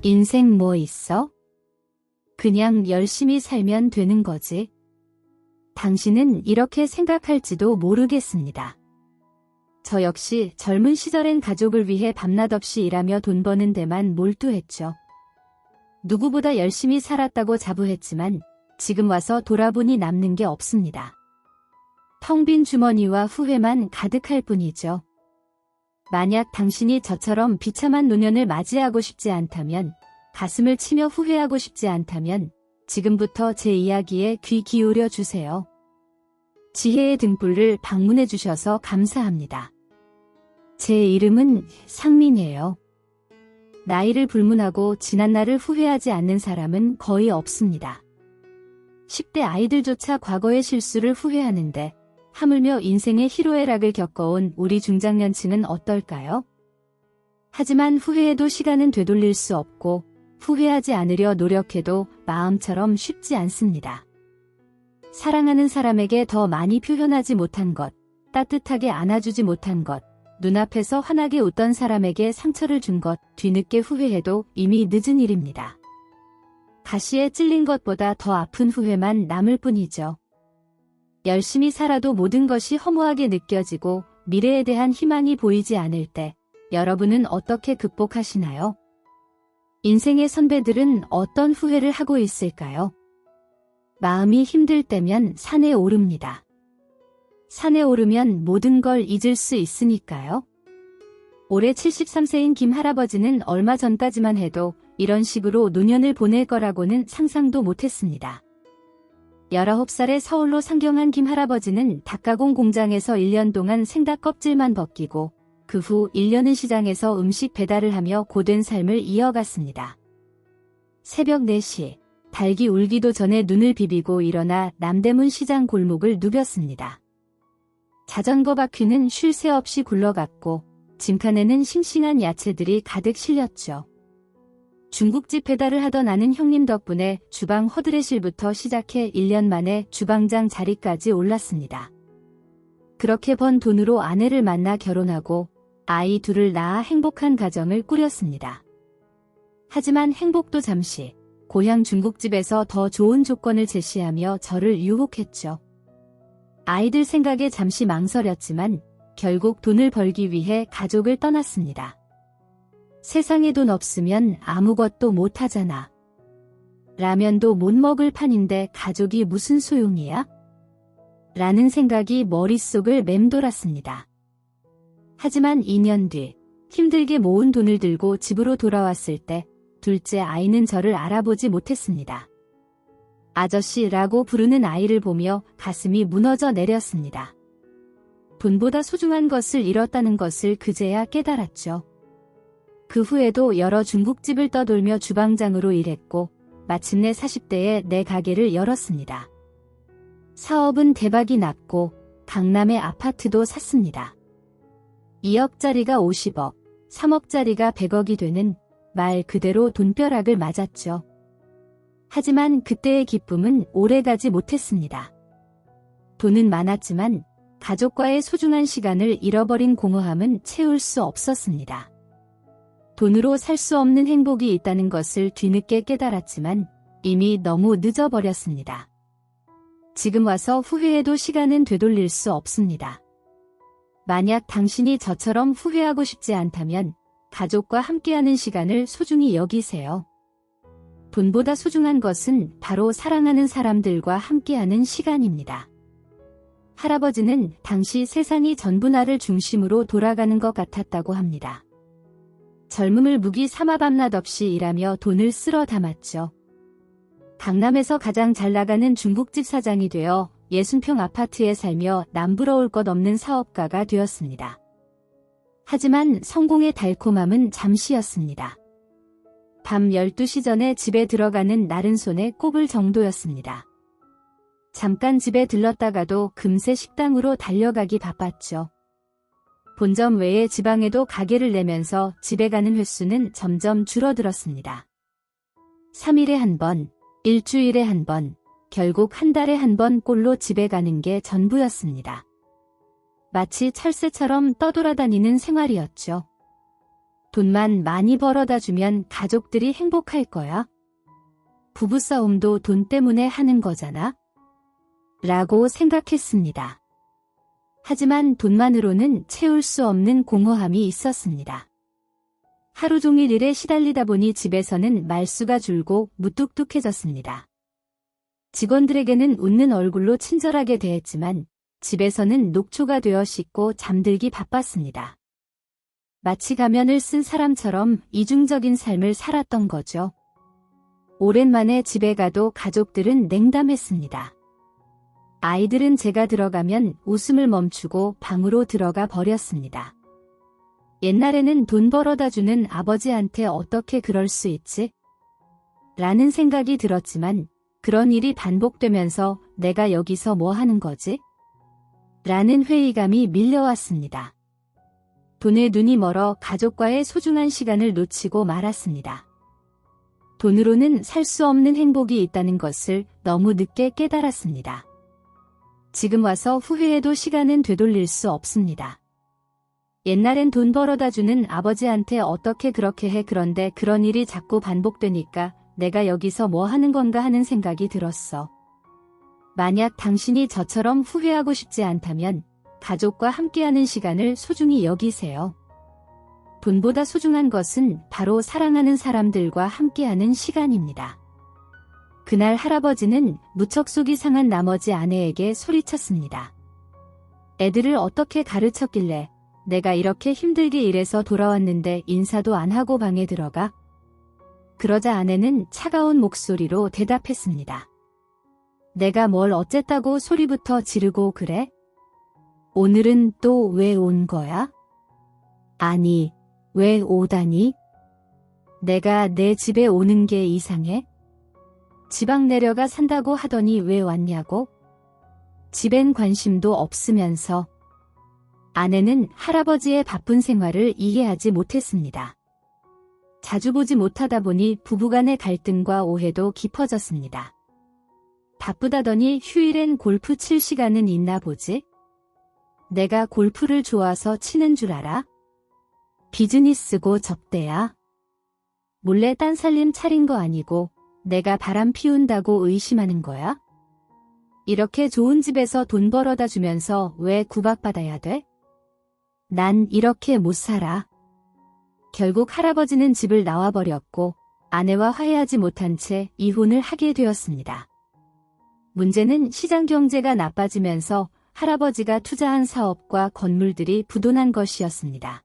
인생 뭐 있어? 그냥 열심히 살면 되는 거지. 당신은 이렇게 생각할지도 모르겠습니다. 저 역시 젊은 시절엔 가족을 위해 밤낮 없이 일하며 돈 버는 데만 몰두했죠. 누구보다 열심히 살았다고 자부했지만 지금 와서 돌아보니 남는 게 없습니다. 텅 빈 주머니와 후회만 가득할 뿐이죠. 만약 당신이 저처럼 비참한 노년을 맞이하고 싶지 않다면, 가슴을 치며 후회하고 싶지 않다면 지금부터 제 이야기에 귀 기울여 주세요. 지혜의 등불을 방문해 주셔서 감사합니다. 제 이름은 상민이에요. 나이를 불문하고 지난 날을 후회하지 않는 사람은 거의 없습니다. 10대 아이들조차 과거의 실수를 후회하는데 하물며 인생의 희로애락을 겪어온 우리 중장년층은 어떨까요? 하지만 후회해도 시간은 되돌릴 수 없고 후회하지 않으려 노력해도 마음처럼 쉽지 않습니다. 사랑하는 사람에게 더 많이 표현하지 못한 것, 따뜻하게 안아주지 못한 것, 눈앞에서 환하게 웃던 사람에게 상처를 준 것, 뒤늦게 후회해도 이미 늦은 일입니다. 가시에 찔린 것보다 더 아픈 후회만 남을 뿐이죠. 열심히 살아도 모든 것이 허무하게 느껴지고 미래에 대한 희망이 보이지 않을 때 여러분은 어떻게 극복하시나요? 인생의 선배들은 어떤 후회를 하고 있을까요? 마음이 힘들 때면 산에 오릅니다. 산에 오르면 모든 걸 잊을 수 있으니까요. 올해 73세인 김 할아버지는 얼마 전까지만 해도 이런 식으로 노년을 보낼 거라고는 상상도 못했습니다. 19살에 서울로 상경한 김 할아버지는 닭가공 공장에서 1년 동안 생닭 껍질만 벗기고 그 후 1년은 시장에서 음식 배달을 하며 고된 삶을 이어갔습니다. 새벽 4시, 닭이 울기도 전에 눈을 비비고 일어나 남대문 시장 골목을 누볐습니다. 자전거 바퀴는 쉴 새 없이 굴러갔고 짐칸에는 싱싱한 야채들이 가득 실렸죠. 중국집 배달을 하던 아는 형님 덕분에 주방 허드레실부터 시작해 1년 만에 주방장 자리까지 올랐습니다. 그렇게 번 돈으로 아내를 만나 결혼하고 아이 둘을 낳아 행복한 가정을 꾸렸습니다. 하지만 행복도 잠시 고향 중국집에서 더 좋은 조건을 제시하며 저를 유혹했죠. 아이들 생각에 잠시 망설였지만 결국 돈을 벌기 위해 가족을 떠났습니다. 세상에 돈 없으면 아무것도 못하잖아. 라면도 못 먹을 판인데 가족이 무슨 소용이야? 라는 생각이 머릿속을 맴돌았습니다. 하지만 2년 뒤 힘들게 모은 돈을 들고 집으로 돌아왔을 때 둘째 아이는 저를 알아보지 못했습니다. 아저씨라고 부르는 아이를 보며 가슴이 무너져 내렸습니다. 돈보다 소중한 것을 잃었다는 것을 그제야 깨달았죠. 그 후에도 여러 중국집을 떠돌며 주방장으로 일했고 마침내 40대에 내 가게를 열었습니다. 사업은 대박이 났고 강남의 아파트도 샀습니다. 2억짜리가 50억, 3억짜리가 100억이 되는 말 그대로 돈벼락을 맞았죠. 하지만 그때의 기쁨은 오래가지 못했습니다. 돈은 많았지만 가족과의 소중한 시간을 잃어버린 공허함은 채울 수 없었습니다. 돈으로 살 수 없는 행복이 있다는 것을 뒤늦게 깨달았지만 이미 너무 늦어버렸습니다. 지금 와서 후회해도 시간은 되돌릴 수 없습니다. 만약 당신이 저처럼 후회하고 싶지 않다면 가족과 함께하는 시간을 소중히 여기세요. 돈보다 소중한 것은 바로 사랑하는 사람들과 함께하는 시간입니다. 할아버지는 당시 세상이 전부 나를 중심으로 돌아가는 것 같았다고 합니다. 젊음을 무기 삼아 밤낮 없이 일하며 돈을 쓸어 담았죠. 강남에서 가장 잘 나가는 중국집 사장이 되어 60평 아파트에 살며 남부러울 것 없는 사업가가 되었습니다. 하지만 성공의 달콤함은 잠시였습니다. 밤 12시 전에 집에 들어가는 날은 손에 꼽을 정도였습니다. 잠깐 집에 들렀다가도 금세 식당으로 달려가기 바빴죠. 본점 외에 지방에도 가게를 내면서 집에 가는 횟수는 점점 줄어들었습니다. 3일에 한 번, 일주일에 한 번, 결국 한 달에 한 번 꼴로 집에 가는 게 전부였습니다. 마치 철새처럼 떠돌아다니는 생활이었죠. 돈만 많이 벌어다 주면 가족들이 행복할 거야. 부부싸움도 돈 때문에 하는 거잖아. 라고 생각했습니다. 하지만 돈만으로는 채울 수 없는 공허함이 있었습니다. 하루 종일 일에 시달리다 보니 집에서는 말수가 줄고 무뚝뚝해졌습니다. 직원들에게는 웃는 얼굴로 친절하게 대했지만 집에서는 녹초가 되어 씻고 잠들기 바빴습니다. 마치 가면을 쓴 사람처럼 이중적인 삶을 살았던 거죠. 오랜만에 집에 가도 가족들은 냉담했습니다. 아이들은 제가 들어가면 웃음을 멈추고 방으로 들어가 버렸습니다. 옛날에는 돈 벌어다 주는 아버지한테 어떻게 그럴 수 있지? 라는 생각이 들었지만 그런 일이 반복되면서 내가 여기서 뭐 하는 거지? 라는 회의감이 밀려왔습니다. 돈에 눈이 멀어 가족과의 소중한 시간을 놓치고 말았습니다. 돈으로는 살 수 없는 행복이 있다는 것을 너무 늦게 깨달았습니다. 지금 와서 후회해도 시간은 되돌릴 수 없습니다. 옛날엔 돈 벌어다 주는 아버지한테 어떻게 그렇게 해. 그런데 그런 일이 자꾸 반복되니까 내가 여기서 뭐 하는 건가 하는 생각이 들었어. 만약 당신이 저처럼 후회하고 싶지 않다면 가족과 함께하는 시간을 소중히 여기세요. 돈보다 소중한 것은 바로 사랑하는 사람들과 함께하는 시간입니다. 그날 할아버지는 무척 속이 상한 나머지 아내에게 소리쳤습니다. 애들을 어떻게 가르쳤길래 내가 이렇게 힘들게 일해서 돌아왔는데 인사도 안 하고 방에 들어가? 그러자 아내는 차가운 목소리로 대답했습니다. 내가 뭘 어쨌다고 소리부터 지르고 그래? 오늘은 또 왜 온 거야? 아니, 왜 오다니? 내가 내 집에 오는 게 이상해? 지방 내려가 산다고 하더니 왜 왔냐고? 집엔 관심도 없으면서. 아내는 할아버지의 바쁜 생활을 이해하지 못했습니다. 자주 보지 못하다 보니 부부간의 갈등과 오해도 깊어졌습니다. 바쁘다더니 휴일엔 골프 칠 시간은 있나 보지? 내가 골프를 좋아서 치는 줄 알아? 비즈니스고 접대야. 몰래 딴살림 차린 거 아니고 내가 바람 피운다고 의심하는 거야? 이렇게 좋은 집에서 돈 벌어다 주면서 왜 구박받아야 돼? 난 이렇게 못 살아. 결국 할아버지는 집을 나와버렸고 아내와 화해하지 못한 채 이혼을 하게 되었습니다. 문제는 시장 경제가 나빠지면서 할아버지가 투자한 사업과 건물들이 부도난 것이었습니다.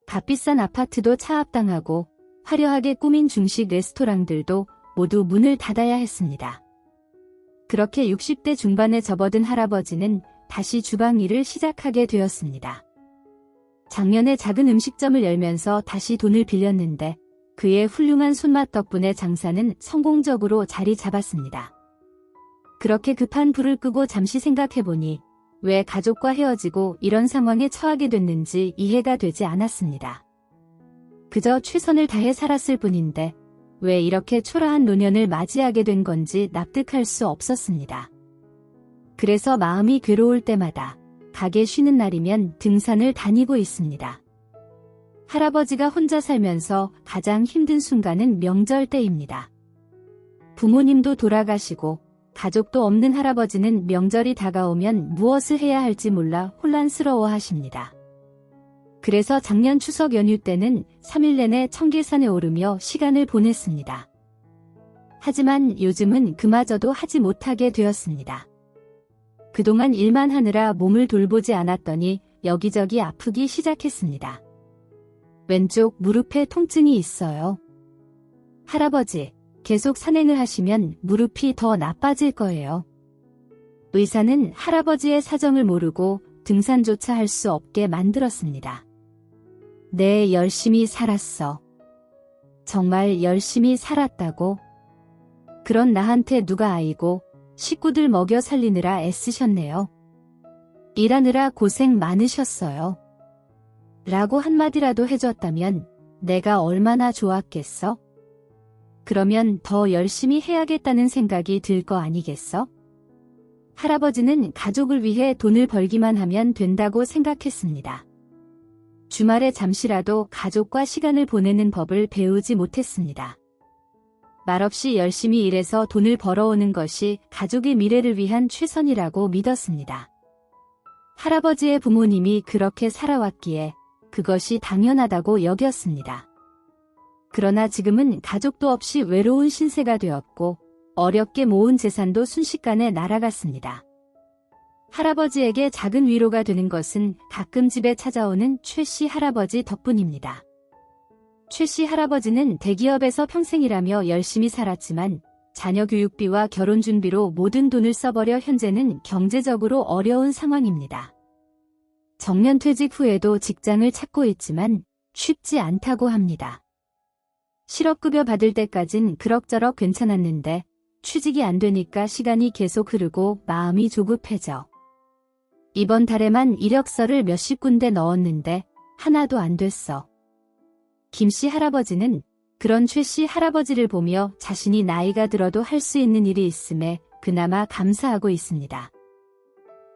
값비싼 아파트도 차압당하고 화려하게 꾸민 중식 레스토랑들도 모두 문을 닫아야 했습니다. 그렇게 60대 중반에 접어든 할아버지는 다시 주방 일을 시작하게 되었습니다. 작년에 작은 음식점을 열면서 다시 돈을 빌렸는데 그의 훌륭한 손맛 덕분에 장사는 성공적으로 자리 잡았습니다. 그렇게 급한 불을 끄고 잠시 생각해보니 왜 가족과 헤어지고 이런 상황에 처하게 됐는지 이해가 되지 않았습니다. 그저 최선을 다해 살았을 뿐인데 왜 이렇게 초라한 노년을 맞이하게 된 건지 납득할 수 없었습니다. 그래서 마음이 괴로울 때마다 가게 쉬는 날이면 등산을 다니고 있습니다. 할아버지가 혼자 살면서 가장 힘든 순간은 명절 때입니다. 부모님도 돌아가시고 가족도 없는 할아버지는 명절이 다가오면 무엇을 해야 할지 몰라 혼란스러워 하십니다. 그래서 작년 추석 연휴 때는 3일 내내 청계산에 오르며 시간을 보냈습니다. 하지만 요즘은 그마저도 하지 못하게 되었습니다. 그동안 일만 하느라 몸을 돌보지 않았더니 여기저기 아프기 시작했습니다. 왼쪽 무릎에 통증이 있어요. 할아버지, 계속 산행을 하시면 무릎이 더 나빠질 거예요. 의사는 할아버지의 사정을 모르고 등산조차 할 수 없게 만들었습니다. 네, 열심히 살았어. 정말 열심히 살았다고? 그런 나한테 누가 아이고 식구들 먹여 살리느라 애쓰셨네요. 일하느라 고생 많으셨어요. 라고 한마디라도 해줬다면 내가 얼마나 좋았겠어? 그러면 더 열심히 해야겠다는 생각이 들 거 아니겠어? 할아버지는 가족을 위해 돈을 벌기만 하면 된다고 생각했습니다. 주말에 잠시라도 가족과 시간을 보내는 법을 배우지 못했습니다. 말없이 열심히 일해서 돈을 벌어오는 것이 가족의 미래를 위한 최선이라고 믿었습니다. 할아버지의 부모님이 그렇게 살아왔기에 그것이 당연하다고 여겼습니다. 그러나 지금은 가족도 없이 외로운 신세가 되었고 어렵게 모은 재산도 순식간에 날아갔습니다. 할아버지에게 작은 위로가 되는 것은 가끔 집에 찾아오는 최 씨 할아버지 덕분입니다. 최 씨 할아버지는 대기업에서 평생 일하며 열심히 살았지만 자녀 교육비와 결혼 준비로 모든 돈을 써버려 현재는 경제적으로 어려운 상황입니다. 정년퇴직 후에도 직장을 찾고 있지만 쉽지 않다고 합니다. 실업급여 받을 때까진 그럭저럭 괜찮았는데 취직이 안 되니까 시간이 계속 흐르고 마음이 조급해져. 이번 달에만 이력서를 몇십 군데 넣었는데 하나도 안 됐어. 김 씨 할아버지는 그런 최 씨 할아버지를 보며 자신이 나이가 들어도 할 수 있는 일이 있음에 그나마 감사하고 있습니다.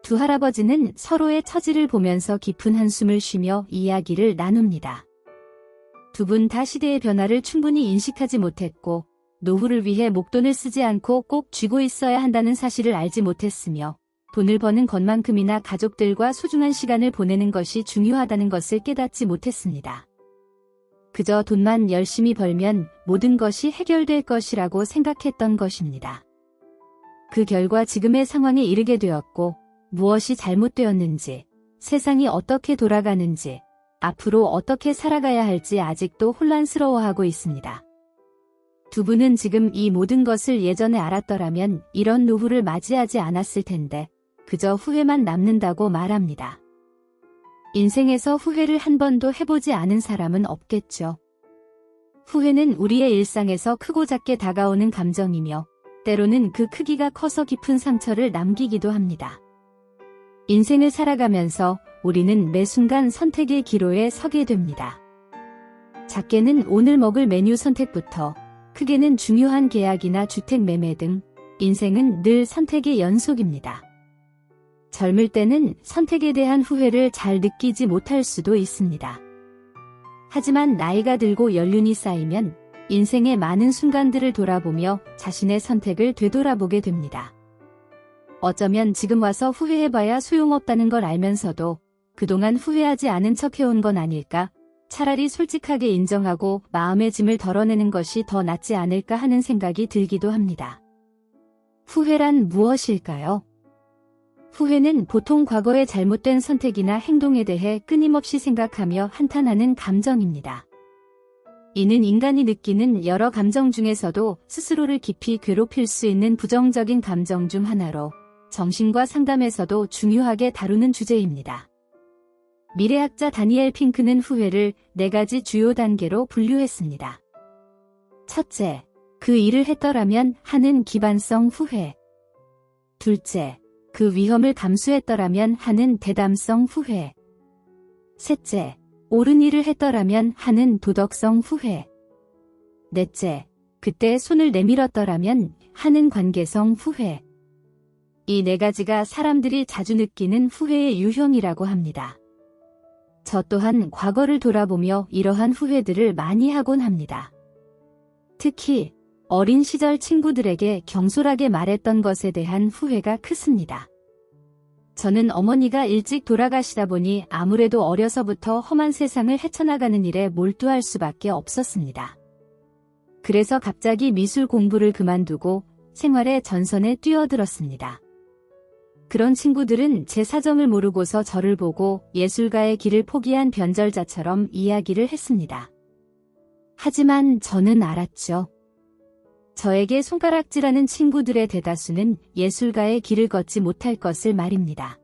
두 할아버지는 서로의 처지를 보면서 깊은 한숨을 쉬며 이야기를 나눕니다. 두 분 다 시대의 변화를 충분히 인식하지 못했고 노후를 위해 목돈을 쓰지 않고 꼭 쥐고 있어야 한다는 사실을 알지 못했으며 돈을 버는 것만큼이나 가족들과 소중한 시간을 보내는 것이 중요하다는 것을 깨닫지 못했습니다. 그저 돈만 열심히 벌면 모든 것이 해결될 것이라고 생각했던 것입니다. 그 결과 지금의 상황에 이르게 되었고 무엇이 잘못되었는지, 세상이 어떻게 돌아가는지, 앞으로 어떻게 살아가야 할지 아직도 혼란스러워하고 있습니다. 두 분은 지금 이 모든 것을 예전에 알았더라면 이런 노후를 맞이하지 않았을 텐데 그저 후회만 남는다고 말합니다. 인생에서 후회를 한 번도 해보지 않은 사람은 없겠죠. 후회는 우리의 일상에서 크고 작게 다가오는 감정이며 때로는 그 크기가 커서 깊은 상처를 남기기도 합니다. 인생을 살아가면서 우리는 매 순간 선택의 기로에 서게 됩니다. 작게는 오늘 먹을 메뉴 선택부터 크게는 중요한 계약이나 주택 매매 등 인생은 늘 선택의 연속입니다. 젊을 때는 선택에 대한 후회를 잘 느끼지 못할 수도 있습니다. 하지만 나이가 들고 연륜이 쌓이면 인생의 많은 순간들을 돌아보며 자신의 선택을 되돌아보게 됩니다. 어쩌면 지금 와서 후회해봐야 소용없다는 걸 알면서도 그동안 후회하지 않은 척 해온 건 아닐까? 차라리 솔직하게 인정하고 마음의 짐을 덜어내는 것이 더 낫지 않을까 하는 생각이 들기도 합니다. 후회란 무엇일까요? 후회는 보통 과거의 잘못된 선택이나 행동에 대해 끊임없이 생각하며 한탄하는 감정입니다. 이는 인간이 느끼는 여러 감정 중에서도 스스로를 깊이 괴롭힐 수 있는 부정적인 감정 중 하나로 정신과 상담에서도 중요하게 다루는 주제입니다. 미래학자 다니엘 핑크는 후회를 4가지 주요 단계로 분류했습니다. 첫째, 그 일을 했더라면 하는 기반성 후회. 둘째, 그 위험을 감수했더라면 하는 대담성 후회. 셋째, 옳은 일을 했더라면 하는 도덕성 후회. 넷째, 그때 손을 내밀었더라면 하는 관계성 후회. 이 4가지가 사람들이 자주 느끼는 후회의 유형이라고 합니다. 저 또한 과거를 돌아보며 이러한 후회들을 많이 하곤 합니다. 특히 어린 시절 친구들에게 경솔하게 말했던 것에 대한 후회가 크습니다. 저는 어머니가 일찍 돌아가시다 보니 아무래도 어려서부터 험한 세상을 헤쳐나가는 일에 몰두할 수밖에 없었습니다. 그래서 갑자기 미술 공부를 그만두고 생활의 전선에 뛰어들었습니다. 그런 친구들은 제 사정을 모르고서 저를 보고 예술가의 길을 포기한 변절자처럼 이야기를 했습니다. 하지만 저는 알았죠. 저에게 손가락질하는 친구들의 대다수는 예술가의 길을 걷지 못할 것을 말입니다.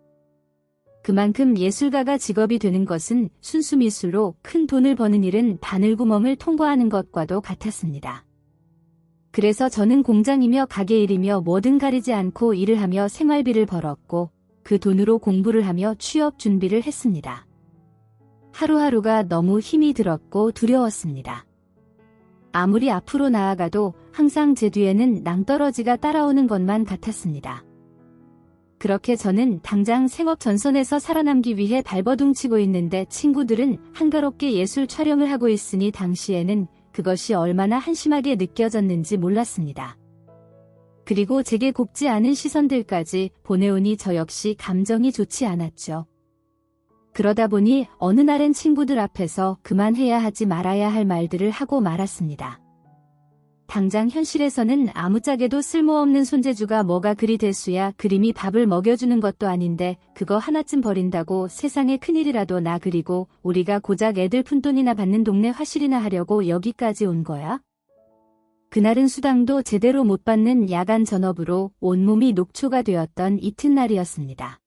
그만큼 예술가가 직업이 되는 것은 순수 미술로 큰 돈을 버는 일은 바늘구멍을 통과하는 것과도 같았습니다. 그래서 저는 공장이며 가게일이며 뭐든 가리지 않고 일을 하며 생활비를 벌었고 그 돈으로 공부를 하며 취업 준비를 했습니다. 하루하루가 너무 힘이 들었고 두려웠습니다. 아무리 앞으로 나아가도 항상 제 뒤에는 낭떠러지가 따라오는 것만 같았습니다. 그렇게 저는 당장 생업 전선에서 살아남기 위해 발버둥치고 있는데 친구들은 한가롭게 예술 촬영을 하고 있으니 당시에는 그것이 얼마나 한심하게 느껴졌는지 몰랐습니다. 그리고 제게 곱지 않은 시선들까지 보내오니 저 역시 감정이 좋지 않았죠. 그러다 보니 어느 날엔 친구들 앞에서 그만해야 하지 말아야 할 말들을 하고 말았습니다. 당장 현실에서는 아무짝에도 쓸모없는 손재주가 뭐가 그리 대수야. 그림이 밥을 먹여주는 것도 아닌데 그거 하나쯤 버린다고 세상에 큰일이라도 나. 그리고 우리가 고작 애들 푼돈이나 받는 동네 화실이나 하려고 여기까지 온 거야? 그날은 수당도 제대로 못 받는 야간 전업으로 온몸이 녹초가 되었던 이튿날이었습니다.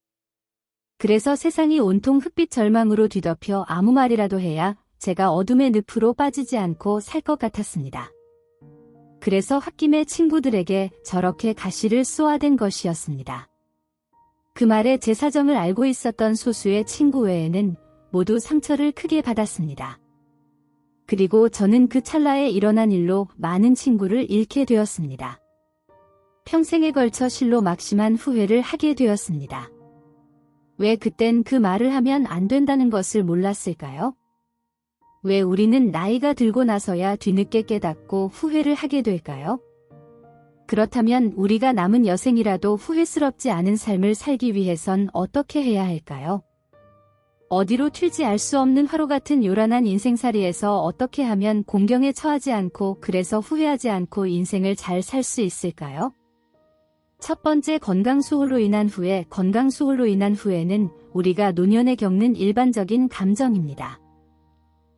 그래서 세상이 온통 흑빛 절망으로 뒤덮여 아무 말이라도 해야 제가 어둠의 늪으로 빠지지 않고 살 것 같았습니다. 그래서 홧김에 친구들에게 저렇게 가시를 쏘아댄 것이었습니다. 그 말에 제 사정을 알고 있었던 소수의 친구 외에는 모두 상처를 크게 받았습니다. 그리고 저는 그 찰나에 일어난 일로 많은 친구를 잃게 되었습니다. 평생에 걸쳐 실로 막심한 후회를 하게 되었습니다. 왜 그땐 그 말을 하면 안 된다는 것을 몰랐을까요? 왜 우리는 나이가 들고 나서야 뒤늦게 깨닫고 후회를 하게 될까요? 그렇다면 우리가 남은 여생이라도 후회스럽지 않은 삶을 살기 위해선 어떻게 해야 할까요? 어디로 튈지 알 수 없는 화로 같은 요란한 인생살이에서 어떻게 하면 공경에 처하지 않고 그래서 후회하지 않고 인생을 잘 살 수 있을까요? 첫 번째, 건강수홀로 인한 후회. 건강수홀로 인한 후회는 우리가 노년에 겪는 일반적인 감정입니다.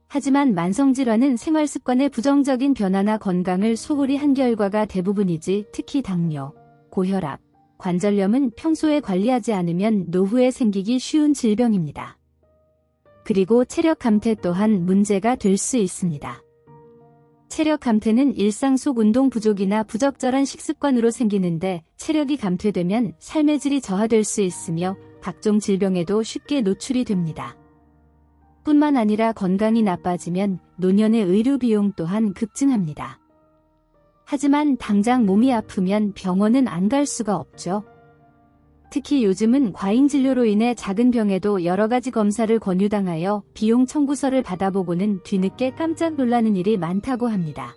하지만 만성질환은 생활습관의 부정적인 변화나 건강을 소홀히 한 결과가 대부분이지, 특히 당뇨, 고혈압, 관절염은 평소에 관리하지 않으면 노후에 생기기 쉬운 질병입니다. 그리고 체력 감퇴 또한 문제가 될 수 있습니다. 체력 감퇴는 일상 속 운동 부족이나 부적절한 식습관으로 생기는데 체력이 감퇴되면 삶의 질이 저하될 수 있으며 각종 질병에도 쉽게 노출이 됩니다. 뿐만 아니라 건강이 나빠지면 노년의 의료 비용 또한 급증합니다. 하지만 당장 몸이 아프면 병원은 안 갈 수가 없죠. 특히 요즘은 과잉 진료로 인해 작은 병에도 여러 가지 검사를 권유당하여 비용 청구서를 받아보고는 뒤늦게 깜짝 놀라는 일이 많다고 합니다.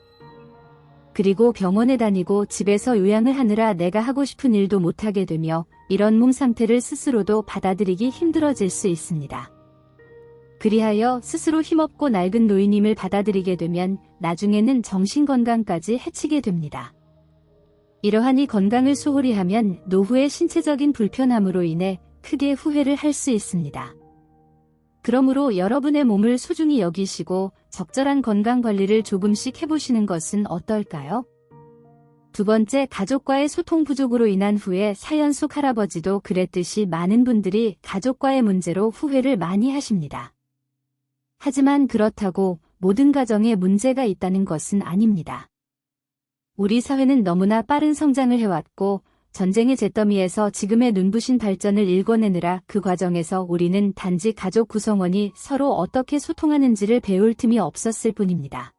그리고 병원에 다니고 집에서 요양을 하느라 내가 하고 싶은 일도 못하게 되며 이런 몸 상태를 스스로도 받아들이기 힘들어질 수 있습니다. 그리하여 스스로 힘없고 낡은 노인임을 받아들이게 되면 나중에는 정신건강까지 해치게 됩니다. 이러하니 건강을 소홀히 하면 노후의 신체적인 불편함으로 인해 크게 후회를 할 수 있습니다. 그러므로 여러분의 몸을 소중히 여기시고 적절한 건강 관리를 조금씩 해보시는 것은 어떨까요? 두 번째, 가족과의 소통 부족으로 인한 후회. 사연 속 할아버지도 그랬듯이 많은 분들이 가족과의 문제로 후회를 많이 하십니다. 하지만 그렇다고 모든 가정에 문제가 있다는 것은 아닙니다. 우리 사회는 너무나 빠른 성장을 해왔고 전쟁의 잿더미에서 지금의 눈부신 발전을 일궈내느라 그 과정에서 우리는 단지 가족 구성원이 서로 어떻게 소통하는지를 배울 틈이 없었을 뿐입니다.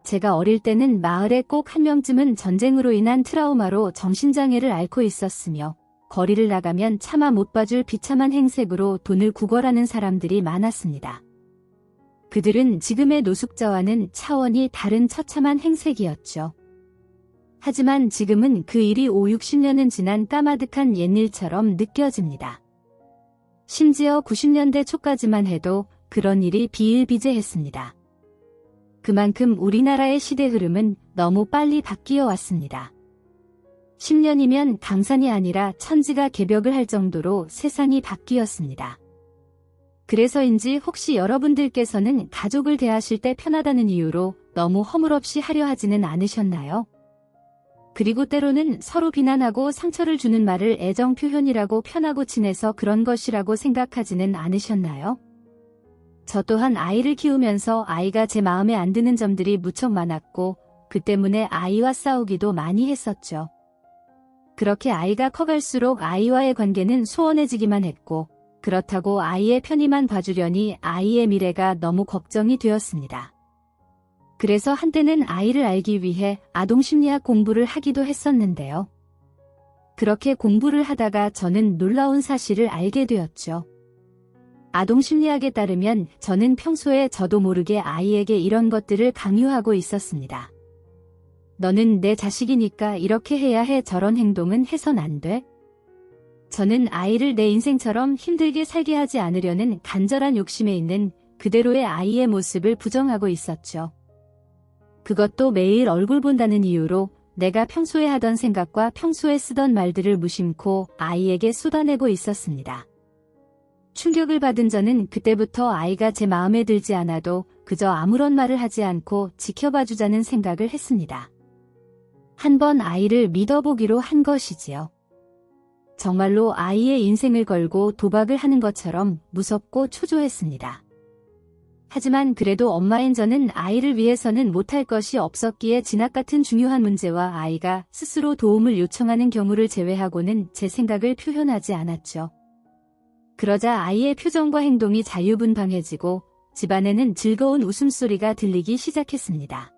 제가 어릴 때는 마을에 꼭 한 명쯤은 전쟁으로 인한 트라우마로 정신장애를 앓고 있었으며 거리를 나가면 차마 못 봐줄 비참한 행색으로 돈을 구걸하는 사람들이 많았습니다. 그들은 지금의 노숙자와는 차원이 다른 처참한 행색이었죠. 하지만 지금은 그 일이 50-60년은 지난 까마득한 옛일처럼 느껴집니다. 심지어 90년대 초까지만 해도 그런 일이 비일비재했습니다. 그만큼 우리나라의 시대 흐름은 너무 빨리 바뀌어 왔습니다. 10년이면 강산이 아니라 천지가 개벽을 할 정도로 세상이 바뀌었습니다. 그래서인지 혹시 여러분들께서는 가족을 대하실 때 편하다는 이유로 너무 허물없이 하려 하지는 않으셨나요? 그리고 때로는 서로 비난하고 상처를 주는 말을 애정 표현이라고 편하고 친해서 그런 것이라고 생각하지는 않으셨나요? 저 또한 아이를 키우면서 아이가 제 마음에 안 드는 점들이 무척 많았고 그 때문에 아이와 싸우기도 많이 했었죠. 그렇게 아이가 커갈수록 아이와의 관계는 소원해지기만 했고 그렇다고 아이의 편의만 봐주려니 아이의 미래가 너무 걱정이 되었습니다. 그래서 한때는 아이를 알기 위해 아동심리학 공부를 하기도 했었는데요. 그렇게 공부를 하다가 저는 놀라운 사실을 알게 되었죠. 아동심리학에 따르면 저는 평소에 저도 모르게 아이에게 이런 것들을 강요하고 있었습니다. 너는 내 자식이니까 이렇게 해야 해. 저런 행동은 해선 안 돼. 저는 아이를 내 인생처럼 힘들게 살게 하지 않으려는 간절한 욕심에 있는 그대로의 아이의 모습을 부정하고 있었죠. 그것도 매일 얼굴 본다는 이유로 내가 평소에 하던 생각과 평소에 쓰던 말들을 무심코 아이에게 쏟아내고 있었습니다. 충격을 받은 저는 그때부터 아이가 제 마음에 들지 않아도 그저 아무런 말을 하지 않고 지켜봐주자는 생각을 했습니다. 한번 아이를 믿어보기로 한 것이지요. 정말로 아이의 인생을 걸고 도박을 하는 것처럼 무섭고 초조했습니다. 하지만 그래도 엄마인 저는 아이를 위해서는 못할 것이 없었기에 진학 같은 중요한 문제와 아이가 스스로 도움을 요청하는 경우를 제외하고는 제 생각을 표현하지 않았죠. 그러자 아이의 표정과 행동이 자유분방해지고 집안에는 즐거운 웃음소리가 들리기 시작했습니다.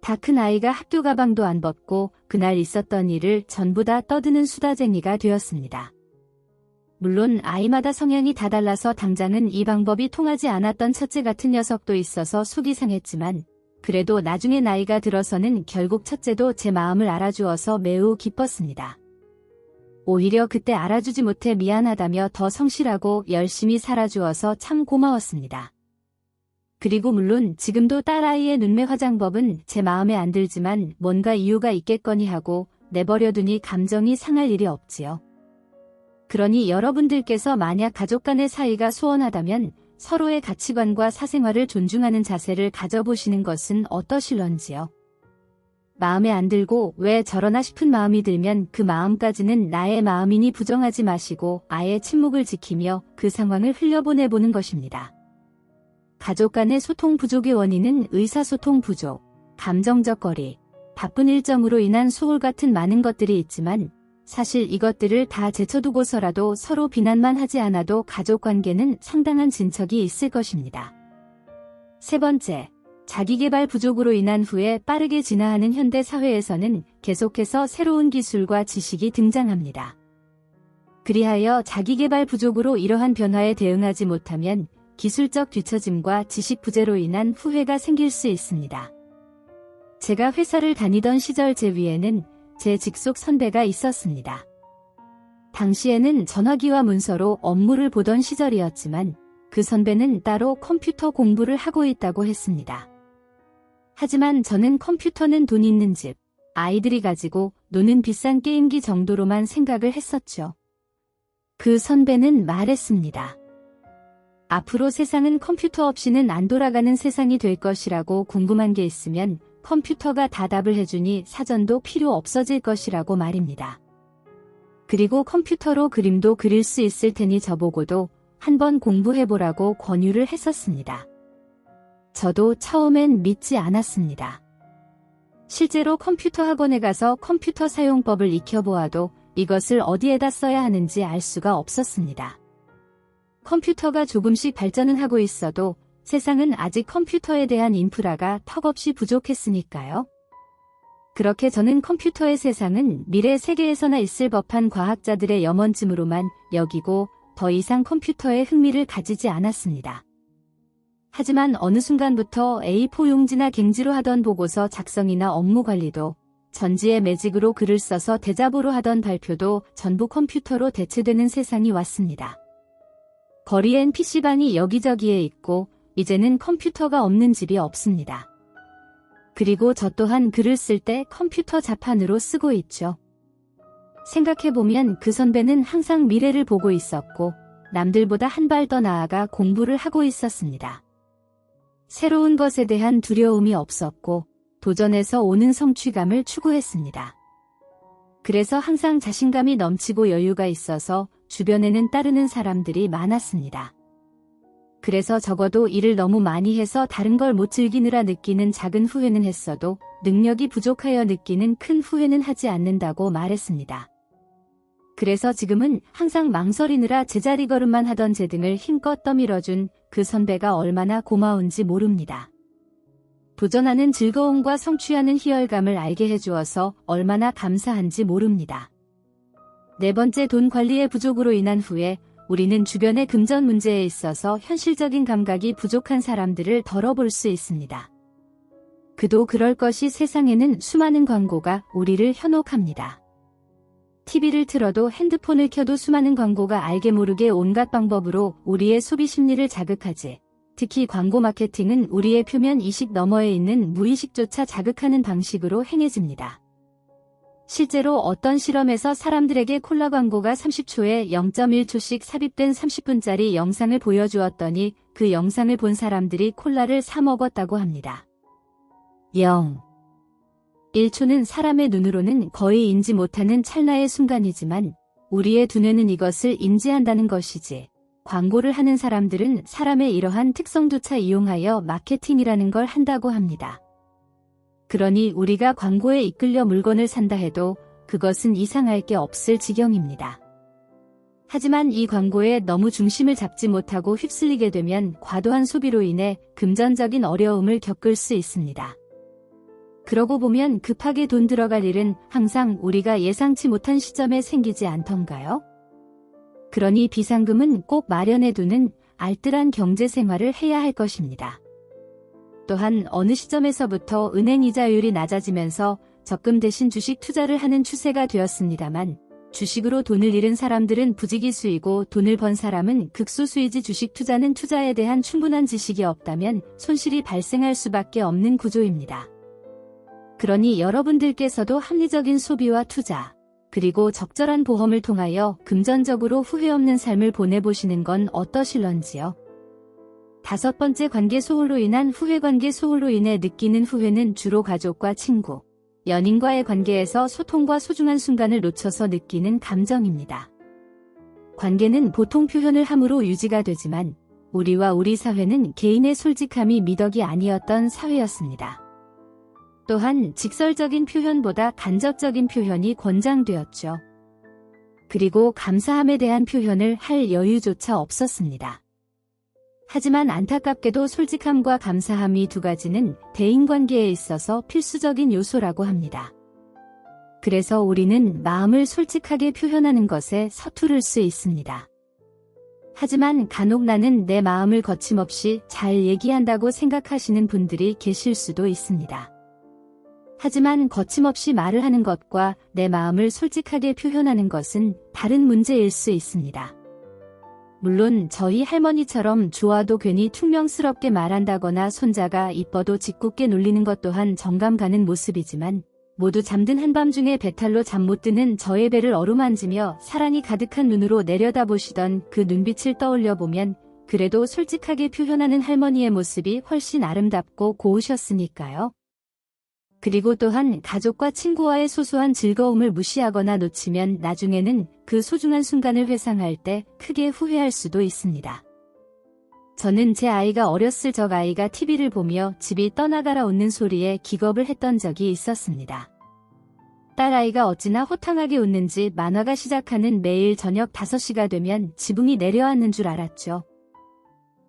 다 큰 아이가 학교 가방도 안 벗고 그날 있었던 일을 전부 다 떠드는 수다쟁이가 되었습니다. 물론 아이마다 성향이 다 달라서 당장은 이 방법이 통하지 않았던 첫째 같은 녀석도 있어서 속이 상했지만 그래도 나중에 나이가 들어서는 결국 첫째도 제 마음을 알아주어서 매우 기뻤습니다. 오히려 그때 알아주지 못해 미안하다며 더 성실하고 열심히 살아주어서 참 고마웠습니다. 그리고 물론 지금도 딸아이의 눈매 화장법은 제 마음에 안 들지만 뭔가 이유가 있겠거니 하고 내버려두니 감정이 상할 일이 없지요. 그러니 여러분들께서 만약 가족 간의 사이가 소원하다면 서로의 가치관과 사생활을 존중하는 자세를 가져보시는 것은 어떠실런지요. 마음에 안 들고 왜 저러나 싶은 마음이 들면 그 마음까지는 나의 마음이니 부정하지 마시고 아예 침묵을 지키며 그 상황을 흘려보내보는 것입니다. 가족 간의 소통 부족의 원인은 의사소통 부족, 감정적 거리, 바쁜 일정으로 인한 소홀 같은 많은 것들이 있지만 사실 이것들을 다 제쳐두고서라도 서로 비난만 하지 않아도 가족 관계는 상당한 진척이 있을 것입니다. 세 번째, 자기계발 부족으로 인한 후에 빠르게 진화하는 현대 사회에서는 계속해서 새로운 기술과 지식이 등장합니다. 그리하여 자기계발 부족으로 이러한 변화에 대응하지 못하면 기술적 뒤처짐과 지식 부재로 인한 후회가 생길 수 있습니다. 제가 회사를 다니던 시절 제 위에는 제 직속 선배가 있었습니다. 당시에는 전화기와 문서로 업무를 보던 시절이었지만 그 선배는 따로 컴퓨터 공부를 하고 있다고 했습니다. 하지만 저는 컴퓨터는 돈 있는 집, 아이들이 가지고 노는 비싼 게임기 정도로만 생각을 했었죠. 그 선배는 말했습니다. 앞으로 세상은 컴퓨터 없이는 안 돌아가는 세상이 될 것이라고 궁금한 게 있으면 컴퓨터가 다 답을 해주니 사전도 필요 없어질 것이라고 말입니다. 그리고 컴퓨터로 그림도 그릴 수 있을 테니 저보고도 한번 공부해보라고 권유를 했었습니다. 저도 처음엔 믿지 않았습니다. 실제로 컴퓨터 학원에 가서 컴퓨터 사용법을 익혀보아도 이것을 어디에다 써야 하는지 알 수가 없었습니다. 컴퓨터가 조금씩 발전은 하고 있어도 세상은 아직 컴퓨터에 대한 인프라가 턱없이 부족했으니까요. 그렇게 저는 컴퓨터의 세상은 미래 세계에서나 있을 법한 과학자들의 염원쯤으로만 여기고 더 이상 컴퓨터에 흥미를 가지지 않았습니다. 하지만 어느 순간부터 A4 용지나 갱지로 하던 보고서 작성이나 업무 관리도 전지의 매직으로 글을 써서 대자보로 하던 발표도 전부 컴퓨터로 대체되는 세상이 왔습니다. 거리엔 PC방이 여기저기에 있고 이제는 컴퓨터가 없는 집이 없습니다. 그리고 저 또한 글을 쓸 때 컴퓨터 자판으로 쓰고 있죠. 생각해보면 그 선배는 항상 미래를 보고 있었고 남들보다 한 발 더 나아가 공부를 하고 있었습니다. 새로운 것에 대한 두려움이 없었고 도전에서 오는 성취감을 추구했습니다. 그래서 항상 자신감이 넘치고 여유가 있어서 주변에는 따르는 사람들이 많았습니다. 그래서 적어도 일을 너무 많이 해서 다른 걸 못 즐기느라 느끼는 작은 후회는 했어도 능력이 부족하여 느끼는 큰 후회는 하지 않는다고 말했습니다. 그래서 지금은 항상 망설이느라 제자리 걸음만 하던 제 등을 힘껏 떠밀어준 그 선배가 얼마나 고마운지 모릅니다. 도전하는 즐거움과 성취하는 희열감을 알게 해주어서 얼마나 감사한지 모릅니다. 네 번째, 돈 관리의 부족으로 인한 후회. 우리는 주변의 금전 문제에 있어서 현실적인 감각이 부족한 사람들을 덜어볼 수 있습니다. 그도 그럴 것이 세상에는 수많은 광고가 우리를 현혹합니다. TV를 틀어도 핸드폰을 켜도 수많은 광고가 알게 모르게 온갖 방법으로 우리의 소비 심리를 자극하지. 특히 광고 마케팅은 우리의 표면 이식 너머에 있는 무의식조차 자극하는 방식으로 행해집니다. 실제로 어떤 실험에서 사람들에게 콜라 광고가 30초에 0.1초씩 삽입된 30분짜리 영상을 보여주었더니 그 영상을 본 사람들이 콜라를 사 먹었다고 합니다. 1초는 사람의 눈으로는 거의 인지 못하는 찰나의 순간이지만 우리의 두뇌는 이것을 인지한다는 것이지. 광고를 하는 사람들은 사람의 이러한 특성조차 이용하여 마케팅이라는 걸 한다고 합니다. 그러니 우리가 광고에 이끌려 물건을 산다 해도 그것은 이상할 게 없을 지경입니다. 하지만 이 광고에 너무 중심을 잡지 못하고 휩쓸리게 되면 과도한 소비로 인해 금전적인 어려움을 겪을 수 있습니다. 그러고 보면 급하게 돈 들어갈 일은 항상 우리가 예상치 못한 시점에 생기지 않던가요? 그러니 비상금은 꼭 마련해두는 알뜰한 경제생활을 해야 할 것입니다. 또한 어느 시점에서부터 은행 이자율이 낮아지면서 적금 대신 주식 투자를 하는 추세가 되었습니다만 주식으로 돈을 잃은 사람들은 부지기수이고 돈을 번 사람은 극소수이지 주식 투자는 투자에 대한 충분한 지식이 없다면 손실이 발생할 수밖에 없는 구조입니다. 그러니 여러분들께서도 합리적인 소비와 투자, 그리고 적절한 보험을 통하여 금전적으로 후회 없는 삶을 보내보시는 건 어떠실런지요? 다섯 번째, 관계 소홀로 인한 후회. 관계 소홀로 인해 느끼는 후회는 주로 가족과 친구, 연인과의 관계에서 소통과 소중한 순간을 놓쳐서 느끼는 감정입니다. 관계는 보통 표현을 함으로 유지가 되지만 우리와 우리 사회는 개인의 솔직함이 미덕이 아니었던 사회였습니다. 또한 직설적인 표현보다 간접적인 표현이 권장되었죠. 그리고 감사함에 대한 표현을 할 여유조차 없었습니다. 하지만 안타깝게도 솔직함과 감사함 이 두 가지는 대인관계에 있어서 필수적인 요소라고 합니다. 그래서 우리는 마음을 솔직하게 표현하는 것에 서투를 수 있습니다. 하지만 간혹 나는 내 마음을 거침없이 잘 얘기한다고 생각하시는 분들이 계실 수도 있습니다. 하지만 거침없이 말을 하는 것과 내 마음을 솔직하게 표현하는 것은 다른 문제일 수 있습니다. 물론 저희 할머니처럼 좋아도 괜히 퉁명스럽게 말한다거나 손자가 이뻐도 짓궂게 놀리는 것 또한 정감 가는 모습이지만 모두 잠든 한밤중에 배탈로 잠 못 드는 저의 배를 어루만지며 사랑이 가득한 눈으로 내려다보시던 그 눈빛을 떠올려 보면 그래도 솔직하게 표현하는 할머니의 모습이 훨씬 아름답고 고우셨으니까요. 그리고 또한 가족과 친구와의 소소한 즐거움을 무시하거나 놓치면 나중에는 그 소중한 순간을 회상할 때 크게 후회할 수도 있습니다. 저는 제 아이가 어렸을 적 아이가 TV를 보며 집이 떠나가라 웃는 소리에 기겁을 했던 적이 있었습니다. 딸아이가 어찌나 호탕하게 웃는지 만화가 시작하는 매일 저녁 5시가 되면 지붕이 내려앉는 줄 알았죠.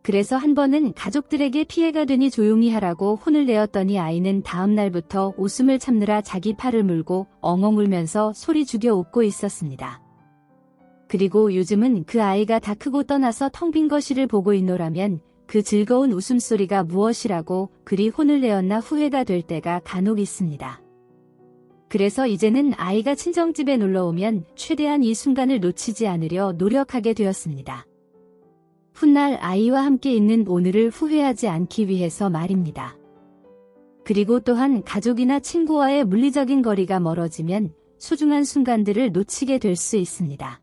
그래서 한 번은 가족들에게 피해가 되니 조용히 하라고 혼을 내었더니 아이는 다음 날부터 웃음을 참느라 자기 팔을 물고 엉엉 울면서 소리 죽여 웃고 있었습니다. 그리고 요즘은 그 아이가 다 크고 떠나서 텅 빈 거실을 보고 있노라면 그 즐거운 웃음소리가 무엇이라고 그리 혼을 내었나 후회가 될 때가 간혹 있습니다. 그래서 이제는 아이가 친정집에 놀러오면 최대한 이 순간을 놓치지 않으려 노력하게 되었습니다. 훗날 아이와 함께 있는 오늘을 후회하지 않기 위해서 말입니다. 그리고 또한 가족이나 친구와의 물리적인 거리가 멀어지면 소중한 순간들을 놓치게 될 수 있습니다.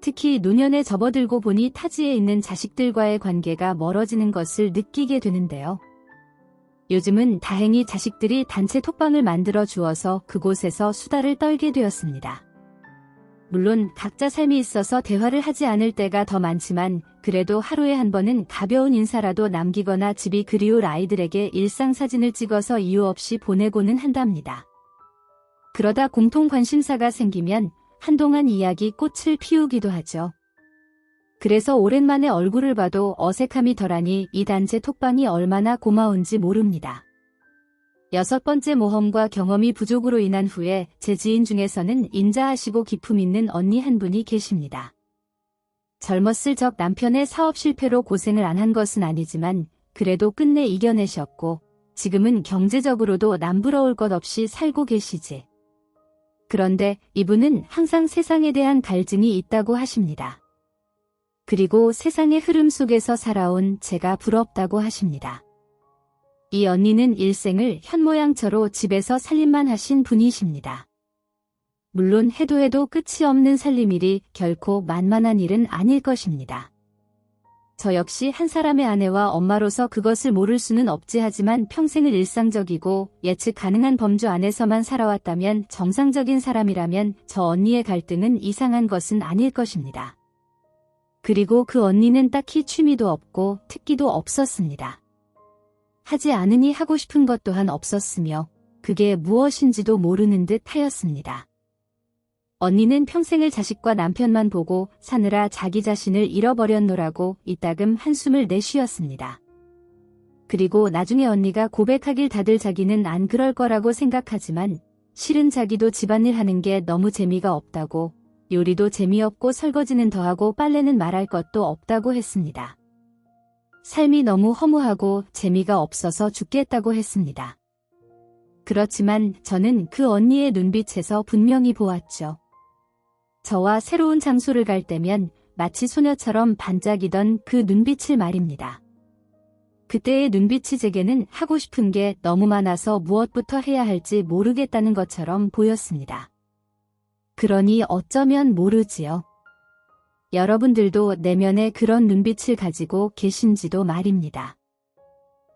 특히 노년에 접어들고 보니 타지에 있는 자식들과의 관계가 멀어지는 것을 느끼게 되는데요. 요즘은 다행히 자식들이 단체 톡방을 만들어 주어서 그곳에서 수다를 떨게 되었습니다. 물론 각자 삶이 있어서 대화를 하지 않을 때가 더 많지만 그래도 하루에 한 번은 가벼운 인사라도 남기거나 집이 그리울 아이들에게 일상사진을 찍어서 이유 없이 보내고는 한답니다. 그러다 공통 관심사가 생기면 한동안 이야기 꽃을 피우기도 하죠. 그래서 오랜만에 얼굴을 봐도 어색함이 덜하니 이 단체 톡방이 얼마나 고마운지 모릅니다. 6번째 모험과 경험이 부족으로 인한 후에 제 지인 중에서는 인자하시고 기품 있는 언니 한 분이 계십니다. 젊었을 적 남편의 사업 실패로 고생을 안 한 것은 아니지만 그래도 끝내 이겨내셨고 지금은 경제적으로도 남부러울 것 없이 살고 계시지. 그런데 이분은 항상 세상에 대한 갈증이 있다고 하십니다. 그리고 세상의 흐름 속에서 살아온 제가 부럽다고 하십니다. 이 언니는 일생을 현모양처로 집에서 살림만 하신 분이십니다. 물론 해도 끝이 없는 살림일이 결코 만만한 일은 아닐 것입니다. 저 역시 한 사람의 아내와 엄마로서 그것을 모를 수는 없지 하지만 평생을 일상적이고 예측 가능한 범주 안에서만 살아왔다면 정상적인 사람이라면 저 언니의 갈등은 이상한 것은 아닐 것입니다. 그리고 그 언니는 딱히 취미도 없고 특기도 없었습니다. 하지 않으니 하고 싶은 것 또한 없었으며 그게 무엇인지도 모르는 듯 하였습니다. 언니는 평생을 자식과 남편만 보고 사느라 자기 자신을 잃어버렸노라고 이따금 한숨을 내쉬었습니다. 그리고 나중에 언니가 고백하길 다들 자기는 안 그럴 거라고 생각하지만 실은 자기도 집안일 하는 게 너무 재미가 없다고, 요리도 재미없고 설거지는 더하고 빨래는 말할 것도 없다고 했습니다. 삶이 너무 허무하고 재미가 없어서 죽겠다고 했습니다. 그렇지만 저는 그 언니의 눈빛에서 분명히 보았죠. 저와 새로운 장소를 갈 때면 마치 소녀처럼 반짝이던 그 눈빛을 말입니다. 그때의 눈빛이 제게는 하고 싶은 게 너무 많아서 무엇부터 해야 할지 모르겠다는 것처럼 보였습니다. 그러니 어쩌면 모르지요. 여러분들도 내면에 그런 눈빛을 가지고 계신지도 말입니다.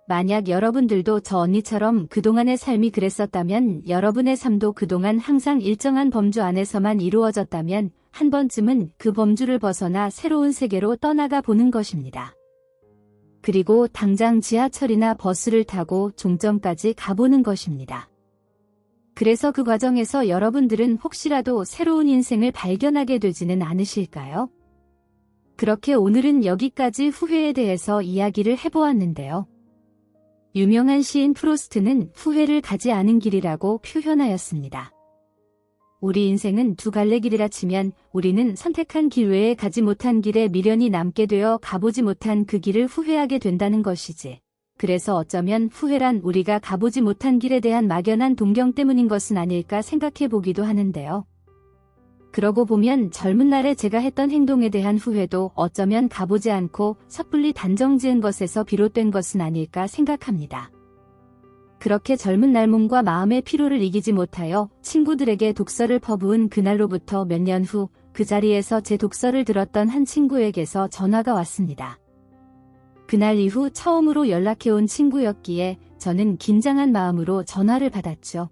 만약 여러분들도 저 언니처럼 그동안의 삶이 그랬었다면, 여러분의 삶도 그동안 항상 일정한 범주 안에서만 이루어졌다면 한 번쯤은 그 범주를 벗어나 새로운 세계로 떠나가 보는 것입니다. 그리고 당장 지하철이나 버스를 타고 종점까지 가보는 것입니다. 그래서 그 과정에서 여러분들은 혹시라도 새로운 인생을 발견하게 되지는 않으실까요? 그렇게 오늘은 여기까지 후회에 대해서 이야기를 해보았는데요. 유명한 시인 프로스트는 후회를 가지 않은 길이라고 표현하였습니다. 우리 인생은 두 갈래 길이라 치면 우리는 선택한 길 외에 가지 못한 길에 미련이 남게 되어 가보지 못한 그 길을 후회하게 된다는 것이지. 그래서 어쩌면 후회란 우리가 가보지 못한 길에 대한 막연한 동경 때문인 것은 아닐까 생각해 보기도 하는데요. 그러고 보면 젊은 날에 제가 했던 행동에 대한 후회도 어쩌면 가보지 않고 섣불리 단정지은 것에서 비롯된 것은 아닐까 생각합니다. 그렇게 젊은 날 몸과 마음의 피로를 이기지 못하여 친구들에게 독서를 퍼부은 그날로부터 몇 년 후 그 자리에서 제 독서를 들었던 한 친구에게서 전화가 왔습니다. 그날 이후 처음으로 연락해온 친구였기에 저는 긴장한 마음으로 전화를 받았죠.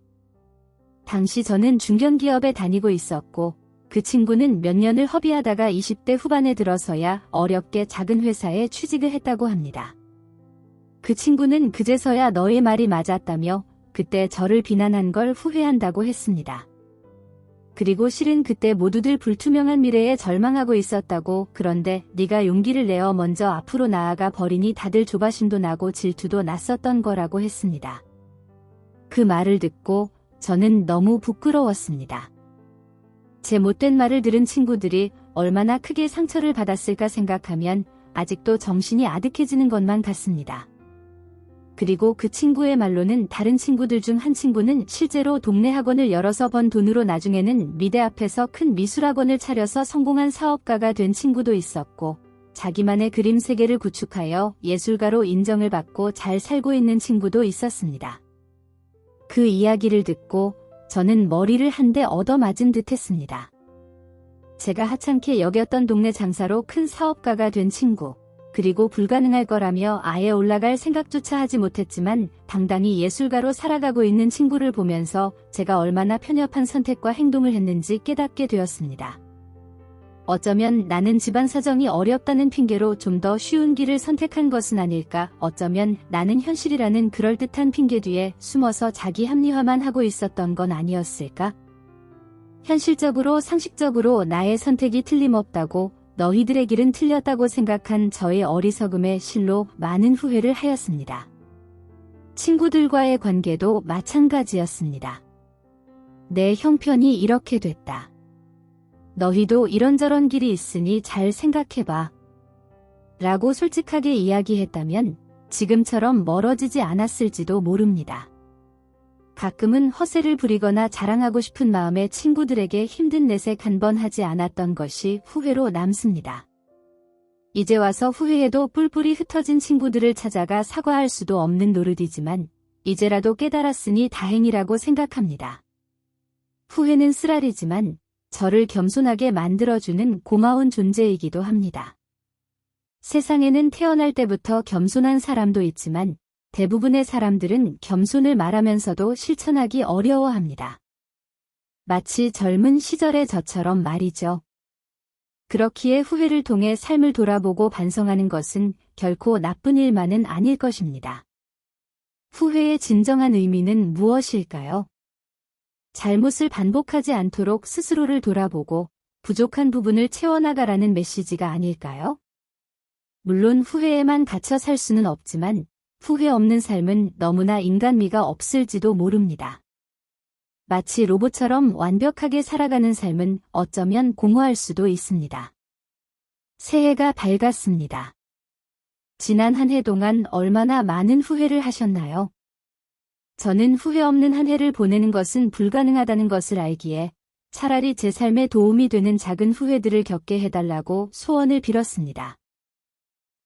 당시 저는 중견기업에 다니고 있었고 그 친구는 몇 년을 허비하다가 20대 후반에 들어서야 어렵게 작은 회사에 취직을 했다고 합니다. 그 친구는 그제서야 너의 말이 맞았다며 그때 저를 비난한 걸 후회한다고 했습니다. 그리고 실은 그때 모두들 불투명한 미래에 절망하고 있었다고, 그런데 네가 용기를 내어 먼저 앞으로 나아가 버리니 다들 조바심도 나고 질투도 났었던 거라고 했습니다. 그 말을 듣고 저는 너무 부끄러웠습니다. 제 못된 말을 들은 친구들이 얼마나 크게 상처를 받았을까 생각하면 아직도 정신이 아득해지는 것만 같습니다. 그리고 그 친구의 말로는 다른 친구들 중 한 친구는 실제로 동네 학원을 열어서 번 돈으로 나중에는 미대 앞에서 큰 미술학원을 차려서 성공한 사업가가 된 친구도 있었고, 자기만의 그림 세계를 구축하여 예술가로 인정을 받고 잘 살고 있는 친구도 있었습니다. 그 이야기를 듣고 저는 머리를 한 대 얻어맞은 듯 했습니다. 제가 하찮게 여겼던 동네 장사로 큰 사업가가 된 친구, 그리고 불가능할 거라며 아예 올라갈 생각조차 하지 못했지만 당당히 예술가로 살아가고 있는 친구를 보면서 제가 얼마나 편협한 선택과 행동을 했는지 깨닫게 되었습니다. 어쩌면 나는 집안 사정이 어렵다는 핑계로 좀 더 쉬운 길을 선택한 것은 아닐까, 어쩌면 나는 현실이라는 그럴듯한 핑계 뒤에 숨어서 자기 합리화만 하고 있었던 건 아니었을까? 현실적으로 상식적으로 나의 선택이 틀림없다고, 너희들의 길은 틀렸다고 생각한 저의 어리석음에 실로 많은 후회를 하였습니다. 친구들과의 관계도 마찬가지였습니다. 내 형편이 이렇게 됐다. 너희도 이런저런 길이 있으니 잘 생각해봐. 라고 솔직하게 이야기했다면 지금처럼 멀어지지 않았을지도 모릅니다. 가끔은 허세를 부리거나 자랑하고 싶은 마음에 친구들에게 힘든 내색 한 번 하지 않았던 것이 후회로 남습니다. 이제 와서 후회해도 뿔뿔이 흩어진 친구들을 찾아가 사과할 수도 없는 노릇이지만 이제라도 깨달았으니 다행이라고 생각합니다. 후회는 쓰라리지만 저를 겸손하게 만들어주는 고마운 존재이기도 합니다. 세상에는 태어날 때부터 겸손한 사람도 있지만 대부분의 사람들은 겸손을 말하면서도 실천하기 어려워합니다. 마치 젊은 시절의 저처럼 말이죠. 그렇기에 후회를 통해 삶을 돌아보고 반성하는 것은 결코 나쁜 일만은 아닐 것입니다. 후회의 진정한 의미는 무엇일까요? 잘못을 반복하지 않도록 스스로를 돌아보고 부족한 부분을 채워나가라는 메시지가 아닐까요? 물론 후회에만 갇혀 살 수는 없지만 후회 없는 삶은 너무나 인간미가 없을지도 모릅니다. 마치 로봇처럼 완벽하게 살아가는 삶은 어쩌면 공허할 수도 있습니다. 새해가 밝았습니다. 지난 한 해 동안 얼마나 많은 후회를 하셨나요? 저는 후회 없는 한 해를 보내는 것은 불가능하다는 것을 알기에 차라리 제 삶에 도움이 되는 작은 후회들을 겪게 해달라고 소원을 빌었습니다.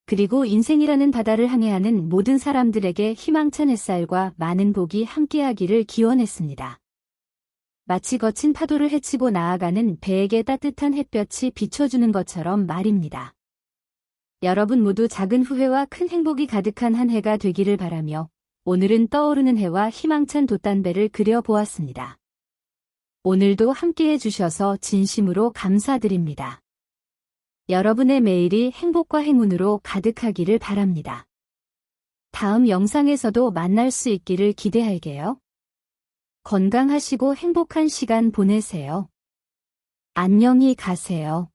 그리고 인생이라는 바다를 항해하는 모든 사람들에게 희망찬 햇살과 많은 복이 함께하기를 기원했습니다. 마치 거친 파도를 헤치고 나아가는 배에게 따뜻한 햇볕이 비춰주는 것처럼 말입니다. 여러분 모두 작은 후회와 큰 행복이 가득한 한 해가 되기를 바라며 오늘은 떠오르는 해와 희망찬 돛단배를 그려보았습니다. 오늘도 함께해 주셔서 진심으로 감사드립니다. 여러분의 매일이 행복과 행운으로 가득하기를 바랍니다. 다음 영상에서도 만날 수 있기를 기대할게요. 건강하시고 행복한 시간 보내세요. 안녕히 가세요.